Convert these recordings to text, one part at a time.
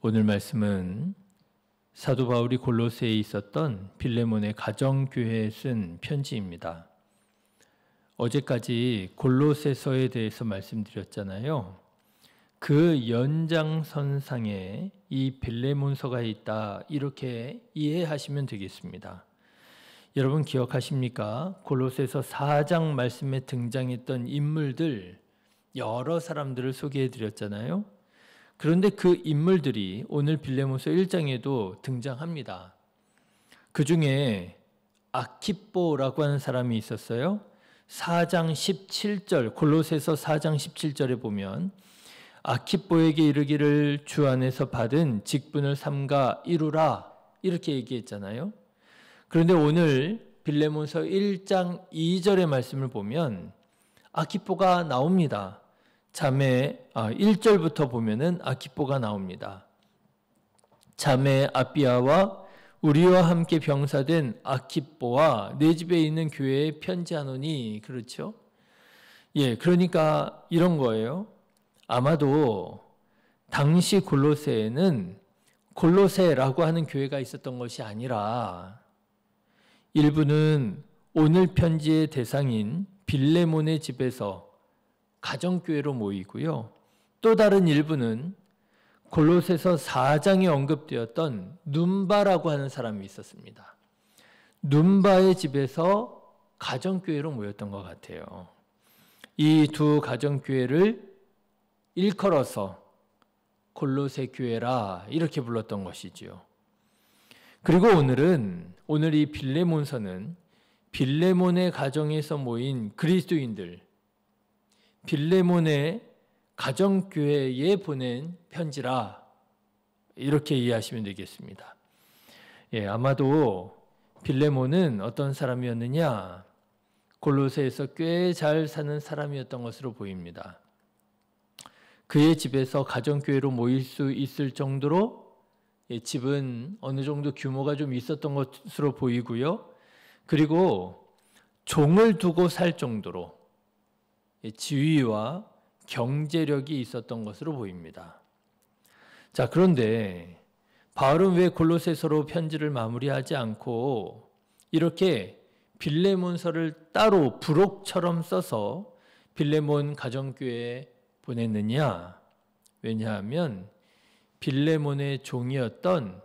오늘 말씀은 사도 바울이 골로새에 있었던 빌레몬의 가정교회에 쓴 편지입니다. 어제까지 골로새서에 대해서 말씀드렸잖아요. 그 연장선상에 이 빌레몬서가 있다, 이렇게 이해하시면 되겠습니다. 여러분 기억하십니까? 골로새서 4장 말씀에 등장했던 인물들, 여러 사람들을 소개해 드렸잖아요. 그런데 그 인물들이 오늘 빌레몬서 1장에도 등장합니다. 그 중에 아키뽀라고 하는 사람이 있었어요. 4장 17절, 골로새서 4장 17절에 보면 아키뽀에게 이르기를 주 안에서 받은 직분을 삼가 이루라, 이렇게 얘기했잖아요. 그런데 오늘 빌레몬서 1장 2절의 말씀을 보면 아키뽀가 나옵니다. 1절부터 보면은 아키뽀가 나옵니다. 자매 아비아와 우리와 함께 병사된 아키뽀와 내 집에 있는 교회에 편지하노니, 그렇죠? 그러니까 이런 거예요. 아마도 당시 골로새에는 골로새라고 하는 교회가 있었던 것이 아니라 일부는 오늘 편지의 대상인 빌레몬의 집에서 가정교회로 모이고요. 또 다른 일부는 골로새서 4장에 언급되었던 눈바라고 하는 사람이 있었습니다. 눈바의 집에서 가정교회로 모였던 것 같아요. 이 두 가정교회를 일컬어서 골로새 교회라, 이렇게 불렀던 것이지요. 그리고 오늘 이 빌레몬서는 빌레몬의 가정에서 모인 그리스도인들, 빌레몬의 가정교회에 보낸 편지라, 이렇게 이해하시면 되겠습니다. 아마도 빌레몬은 어떤 사람이었느냐? 골로새에서 꽤 잘 사는 사람이었던 것으로 보입니다. 그의 집에서 가정교회로 모일 수 있을 정도로 집은 어느 정도 규모가 좀 있었던 것으로 보이고요. 그리고 종을 두고 살 정도로 지위와 경제력이 있었던 것으로 보입니다. 자, 그런데 바울은 왜 골로새서로 편지를 마무리하지 않고 이렇게 빌레몬서를 따로 부록처럼 써서 빌레몬 가정교회에 보냈느냐? 왜냐하면 빌레몬의 종이었던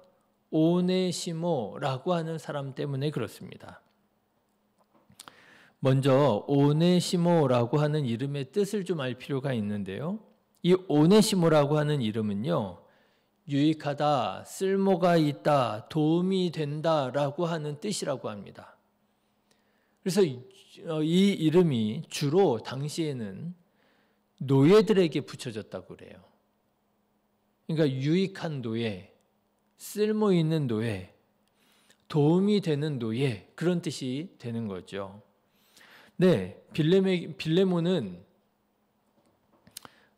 오네시모라고 하는 사람 때문에 그렇습니다. 먼저 오네시모라고 하는 이름의 뜻을 좀 알 필요가 있는데요. 이 오네시모라고 하는 이름은요, 유익하다, 쓸모가 있다, 도움이 된다라고 하는 뜻이라고 합니다. 그래서 이 이름이 주로 당시에는 노예들에게 붙여졌다고 그래요. 그러니까 유익한 노예, 쓸모 있는 노예, 도움이 되는 노예, 그런 뜻이 되는 거죠. 네, 빌레몬은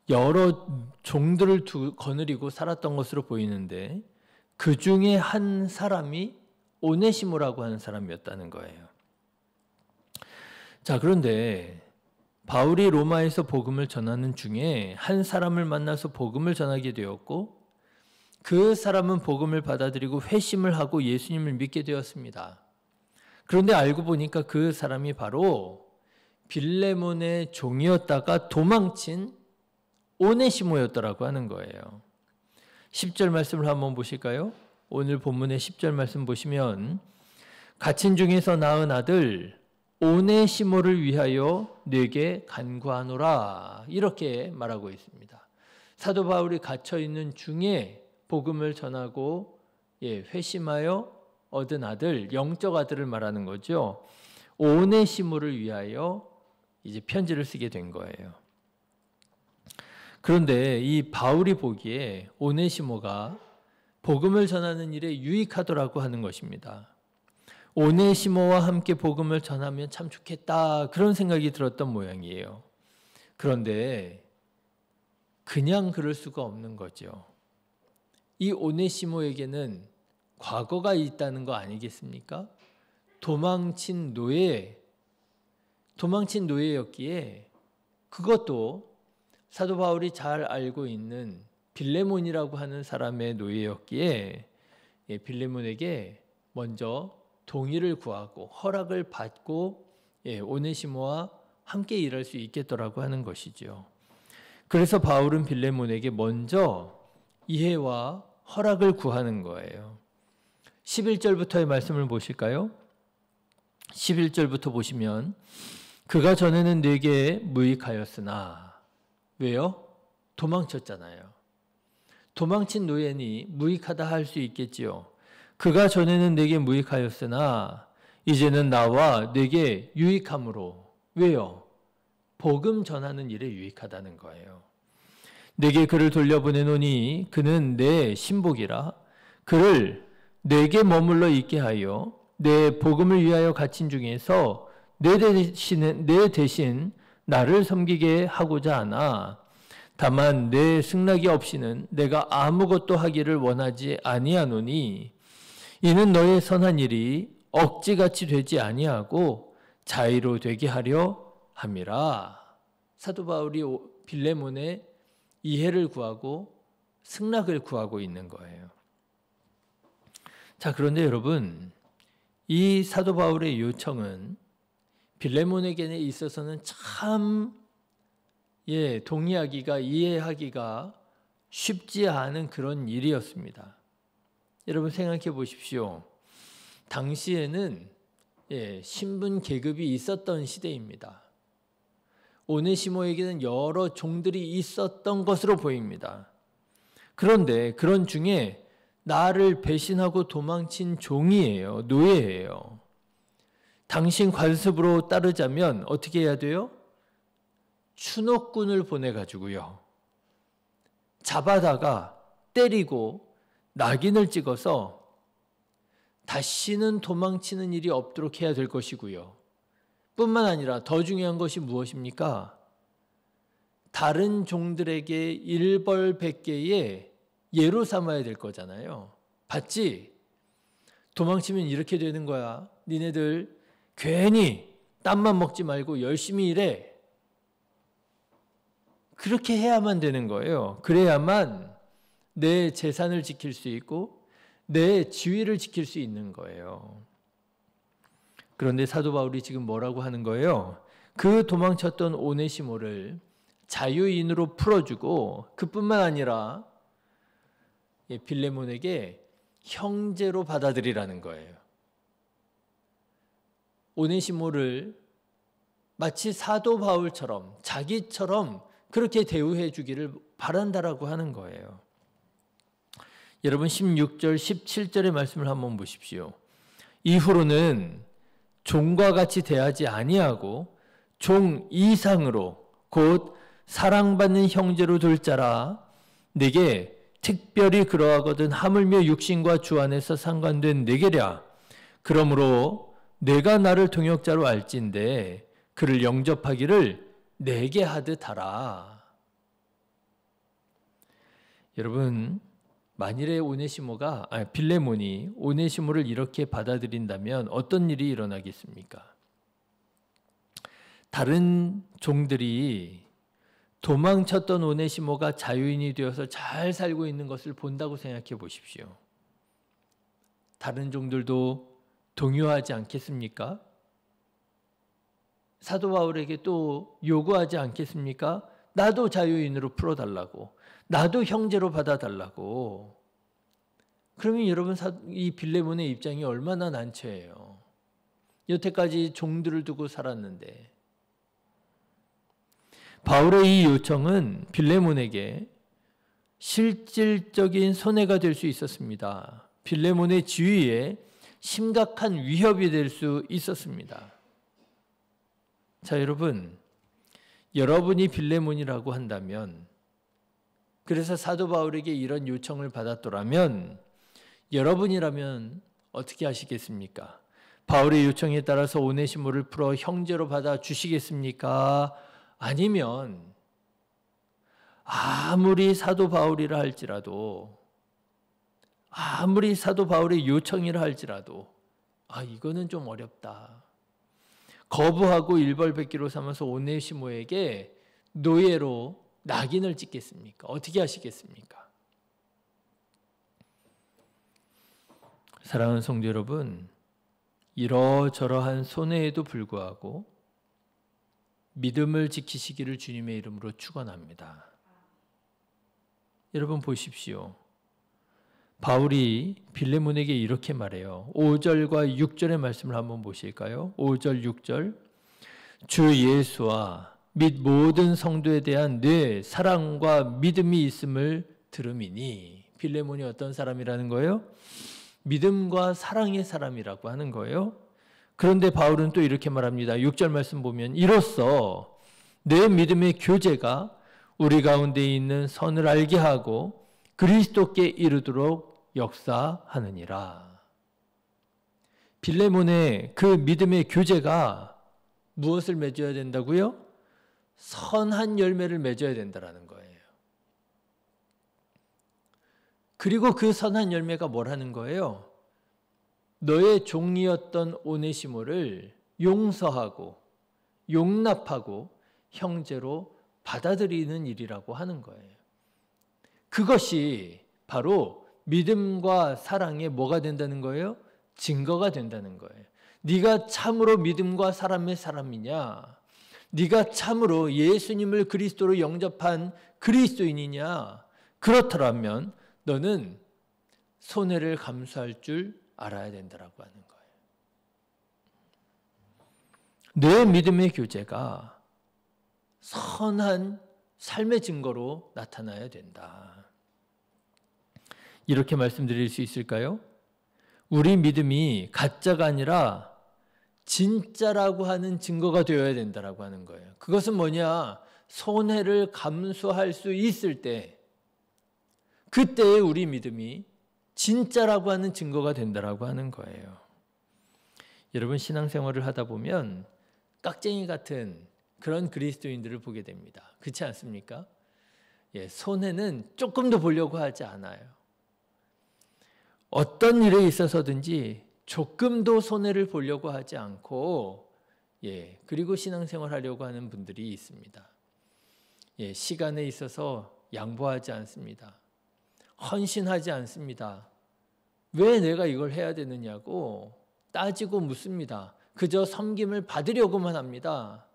여러 종들을 거느리고 살았던 것으로 보이는데 그 중에 한 사람이 오네시모라고 하는 사람이었다는 거예요. 자, 그런데 바울이 로마에서 복음을 전하는 중에 한 사람을 만나서 복음을 전하게 되었고 그 사람은 복음을 받아들이고 회심을 하고 예수님을 믿게 되었습니다. 그런데 알고 보니까 그 사람이 바로 빌레몬의 종이었다가 도망친 오네시모였더라고 하는 거예요. 10절 말씀을 한번 보실까요? 오늘 본문의 10절 말씀 보시면 갇힌 중에서 낳은 아들 오네시모를 위하여 내게 간구하노라, 이렇게 말하고 있습니다. 사도 바울이 갇혀 있는 중에 복음을 전하고 회심하여 얻은 아들, 영적 아들을 말하는 거죠. 오네시모를 위하여 이제 편지를 쓰게 된 거예요. 그런데 이 바울이 보기에 오네시모가 복음을 전하는 일에 유익하더라고 하는 것입니다. 오네시모와 함께 복음을 전하면 참 좋겠다, 그런 생각이 들었던 모양이에요. 그런데 그냥 그럴 수가 없는 거죠. 이 오네시모에게는 과거가 있다는 거 아니겠습니까? 도망친 노예였기에 그것도 사도 바울이 잘 알고 있는 빌레몬이라고 하는 사람의 노예였기에 빌레몬에게 먼저 동의를 구하고 허락을 받고 오네시모와 함께 일할 수 있겠더라고 하는 것이죠. 그래서 바울은 빌레몬에게 먼저 이해와 허락을 구하는 거예요. 11절부터의 말씀을 보실까요? 11절부터 보시면 그가 전에는 내게 무익하였으나 왜요? 도망쳤잖아요. 도망친 노예니 무익하다 할 수 있겠지요. 그가 전에는 내게 무익하였으나 이제는 나와 내게 유익함으로 왜요? 복음 전하는 일에 유익하다는 거예요. 내게 그를 돌려보내노니 그는 내 신복이라 그를 내게 머물러 있게 하여 내 복음을 위하여 갇힌 중에서 내 대신 나를 섬기게 하고자 하나 다만 내 승낙이 없이는 내가 아무것도 하기를 원하지 아니하노니 이는 너의 선한 일이 억지같이 되지 아니하고 자의로 되게 하려 함이라. 사도 바울이 빌레몬의 이해를 구하고 승낙을 구하고 있는 거예요. 자, 그런데 여러분, 이 사도 바울의 요청은 빌레몬에게 있어서는 참 동의하기가 이해하기가 쉽지 않은 그런 일이었습니다. 여러분 생각해 보십시오. 당시에는 신분 계급이 있었던 시대입니다. 오네시모에게는 여러 종들이 있었던 것으로 보입니다. 그런데 그런 중에 나를 배신하고 도망친 종이에요. 노예예요. 당신 관습으로 따르자면 어떻게 해야 돼요? 추노꾼을 보내가지고요. 잡아다가 때리고 낙인을 찍어서 다시는 도망치는 일이 없도록 해야 될 것이고요. 뿐만 아니라 더 중요한 것이 무엇입니까? 다른 종들에게 일벌백계의 예로 삼아야 될 거잖아요. 봤지? 도망치면 이렇게 되는 거야. 니네들 괜히 땀만 먹지 말고 열심히 일해. 그렇게 해야만 되는 거예요. 그래야만 내 재산을 지킬 수 있고 내 지위를 지킬 수 있는 거예요. 그런데 사도 바울이 지금 뭐라고 하는 거예요? 그 도망쳤던 오네시모를 자유인으로 풀어주고 그뿐만 아니라 빌레몬에게 형제로 받아들이라는 거예요. 오네시모를 마치 사도 바울처럼 자기처럼 그렇게 대우해 주기를 바란다라고 하는 거예요. 여러분 16절 17절의 말씀을 한번 보십시오. 이후로는 종과 같이 대하지 아니하고 종 이상으로 곧 사랑받는 형제로 둘 자라 내게 특별히 그러하거든 하물며 육신과 주 안에서 상관된 내게랴. 그러므로 내가 나를 동역자로 알진대 그를 영접하기를 내게 하듯 하라. 여러분 만일에 빌레몬이 오네시모를 이렇게 받아들인다면 어떤 일이 일어나겠습니까? 다른 종들이 도망쳤던 오네시모가 자유인이 되어서 잘 살고 있는 것을 본다고 생각해 보십시오. 다른 종들도 동요하지 않겠습니까? 사도 바울에게 또 요구하지 않겠습니까? 나도 자유인으로 풀어달라고, 나도 형제로 받아달라고. 그러면 여러분 이 빌레몬의 입장이 얼마나 난처해요. 여태까지 종들을 두고 살았는데. 바울의 이 요청은 빌레몬에게 실질적인 손해가 될 수 있었습니다. 빌레몬의 지위에 심각한 위협이 될 수 있었습니다. 자, 여러분이 빌레몬이라고 한다면, 그래서 사도 바울에게 이런 요청을 받았더라면 여러분이라면 어떻게 하시겠습니까? 바울의 요청에 따라서 오네시모를 풀어 형제로 받아 주시겠습니까? 아니면 아무리 사도 바울이라 할지라도, 아무리 사도 바울의 요청이라 할지라도 이거는 좀 어렵다, 거부하고 일벌백계로 삼아서 오네시모에게 노예로 낙인을 찍겠습니까? 어떻게 하시겠습니까? 사랑하는 성도 여러분, 이러저러한 손해에도 불구하고 믿음을 지키시기를 주님의 이름으로 축원합니다. 여러분 보십시오. 바울이 빌레몬에게 이렇게 말해요. 5절과 6절의 말씀을 한번 보실까요? 5절, 6절. 주 예수와 및 모든 성도에 대한 내 사랑과 믿음이 있음을 들음이니. 빌레몬이 어떤 사람이라는 거예요? 믿음과 사랑의 사람이라고 하는 거예요. 그런데 바울은 또 이렇게 말합니다. 6절 말씀 보면 이로써 내 믿음의 교제가 우리 가운데 있는 선을 알게 하고 그리스도께 이르도록 역사하느니라. 빌레몬의 그 믿음의 교제가 무엇을 맺어야 된다고요? 선한 열매를 맺어야 된다는 거예요. 그리고 그 선한 열매가 뭐라는 거예요? 너의 종이었던 오네시모를 용서하고 용납하고 형제로 받아들이는 일이라고 하는 거예요. 그것이 바로 믿음과 사랑의 뭐가 된다는 거예요? 증거가 된다는 거예요. 네가 참으로 믿음과 사랑의 사람이냐? 네가 참으로 예수님을 그리스도로 영접한 그리스도인이냐? 그렇더라면 너는 손해를 감수할 줄 알아야 된다라고 하는 거예요. 내 믿음의 교제가 선한 삶의 증거로 나타나야 된다. 이렇게 말씀드릴 수 있을까요? 우리 믿음이 가짜가 아니라 진짜라고 하는 증거가 되어야 된다라고 하는 거예요. 그것은 뭐냐? 손해를 감수할 수 있을 때, 그때의 우리 믿음이 진짜라고 하는 증거가 된다라고 하는 거예요. 여러분 신앙생활을 하다 보면 깍쟁이 같은 그런 그리스도인들을 보게 됩니다. 그렇지 않습니까? 손해는 조금도 보려고 하지 않아요. 어떤 일에 있어서든지 조금도 손해를 보려고 하지 않고 그리고 신앙생활 하려고 하는 분들이 있습니다. 시간에 있어서 양보하지 않습니다. 헌신하지 않습니다. 왜 내가 이걸 해야 되느냐고 따지고 묻습니다. 그저 섬김을 받으려고만 합니다.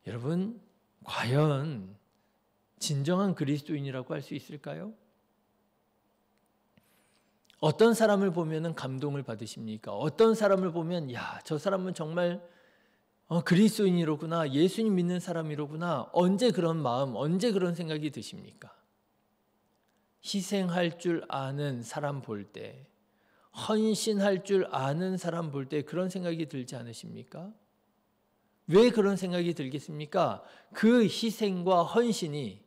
여러분, 과연 진정한 그리스도인이라고 할 수 있을까요? 어떤 사람을 보면 감동을 받으십니까? 어떤 사람을 보면 저 사람은 정말 그리스도인이로구나, 예수님 믿는 사람이로구나, 언제 그런 마음, 언제 그런 생각이 드십니까? 희생할 줄 아는 사람 볼 때, 헌신할 줄 아는 사람 볼 때 그런 생각이 들지 않으십니까? 왜 그런 생각이 들겠습니까? 그 희생과 헌신이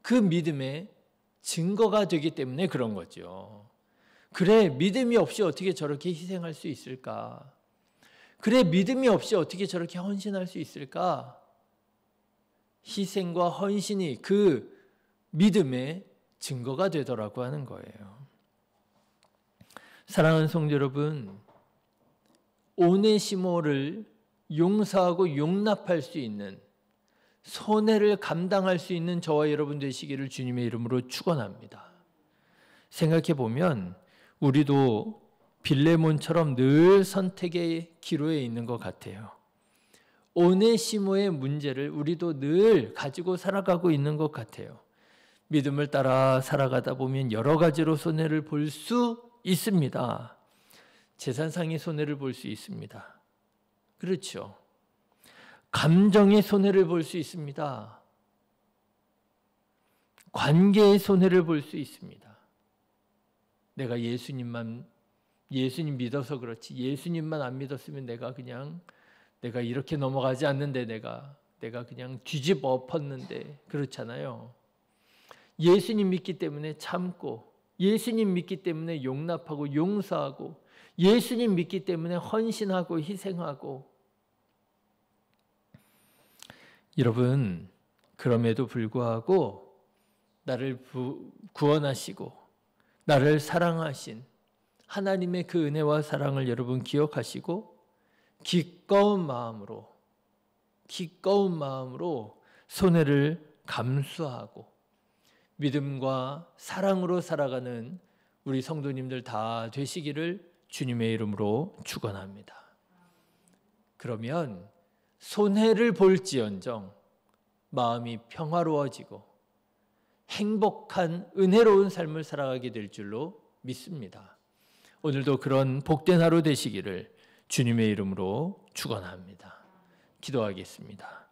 그 믿음의 증거가 되기 때문에 그런 거죠. 그래, 믿음이 없이 어떻게 저렇게 희생할 수 있을까? 그래, 믿음이 없이 어떻게 저렇게 헌신할 수 있을까? 희생과 헌신이 그 믿음의 증거가 되더라고 하는 거예요. 사랑하는 성도 여러분, 오네시모를 용서하고 용납할 수 있는, 손해를 감당할 수 있는 저와 여러분 되시기를 주님의 이름으로 축원합니다. 생각해 보면 우리도 빌레몬처럼 늘 선택의 기로에 있는 것 같아요. 오네시모의 문제를 우리도 늘 가지고 살아가고 있는 것 같아요. 믿음을 따라 살아가다 보면 여러 가지로 손해를 볼 수 있습니다. 재산상의 손해를 볼 수 있습니다. 그렇죠. 감정의 손해를 볼 수 있습니다. 관계의 손해를 볼 수 있습니다. 내가 예수님 믿어서 그렇지, 예수님만 안 믿었으면 내가 이렇게 넘어가지 않는데, 내가 그냥 뒤집어 엎었는데, 그렇잖아요. 예수님 믿기 때문에 참고, 예수님 믿기 때문에 용납하고 용서하고, 예수님 믿기 때문에 헌신하고 희생하고. 여러분, 그럼에도 불구하고 나를 구원하시고 나를 사랑하신 하나님의 그 은혜와 사랑을 여러분 기억하시고 기꺼운 마음으로 손해를 감수하고 믿음과 사랑으로 살아가는 우리 성도님들 다 되시기를 주님의 이름으로 축원합니다. 그러면 손해를 볼지언정 마음이 평화로워지고 행복한 은혜로운 삶을 살아가게 될 줄로 믿습니다. 오늘도 그런 복된 하루 되시기를 주님의 이름으로 축원합니다. 기도하겠습니다.